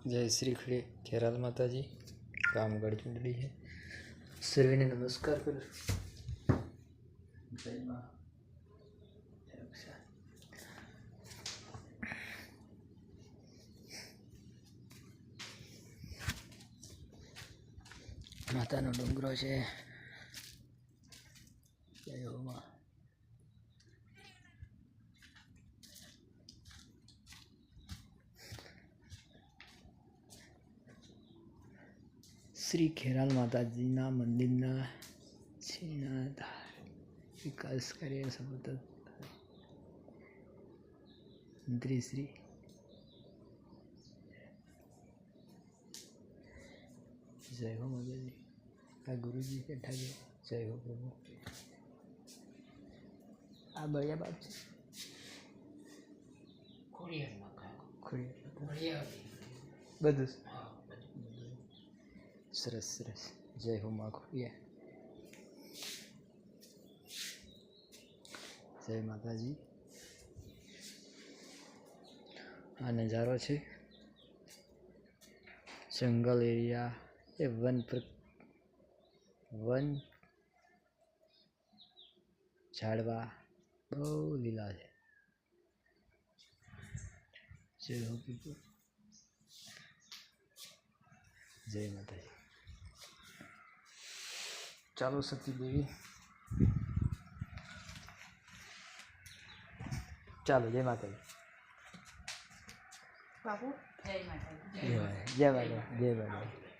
जय श्री खेराल माता जी कामगढ़ चुंडली है सर्वे ने नमस्कार करो। जय माँ जय रक्षा। माता नो डूंगरो है। जय हो माँ। श्री खेराल माताजीना मंदिरना विकास कार्य सतत मंत्री श्री जय हो माताजी। आ गुरु जी बैठा गए। जय हो प्रभु। आ बढ़िया बात है। બધું સરસ સરસ। જય હો માં ખોડિયા। જય માતાજી। આ નજારો છે જંગલ એરિયા એ વન ઝાડવા બહુ લીલા છે। જય હો પીપલ। जय माता जी। चलो सती देवी चलो जय माता जी। बाबू जय माता जी। जय माता जय माता।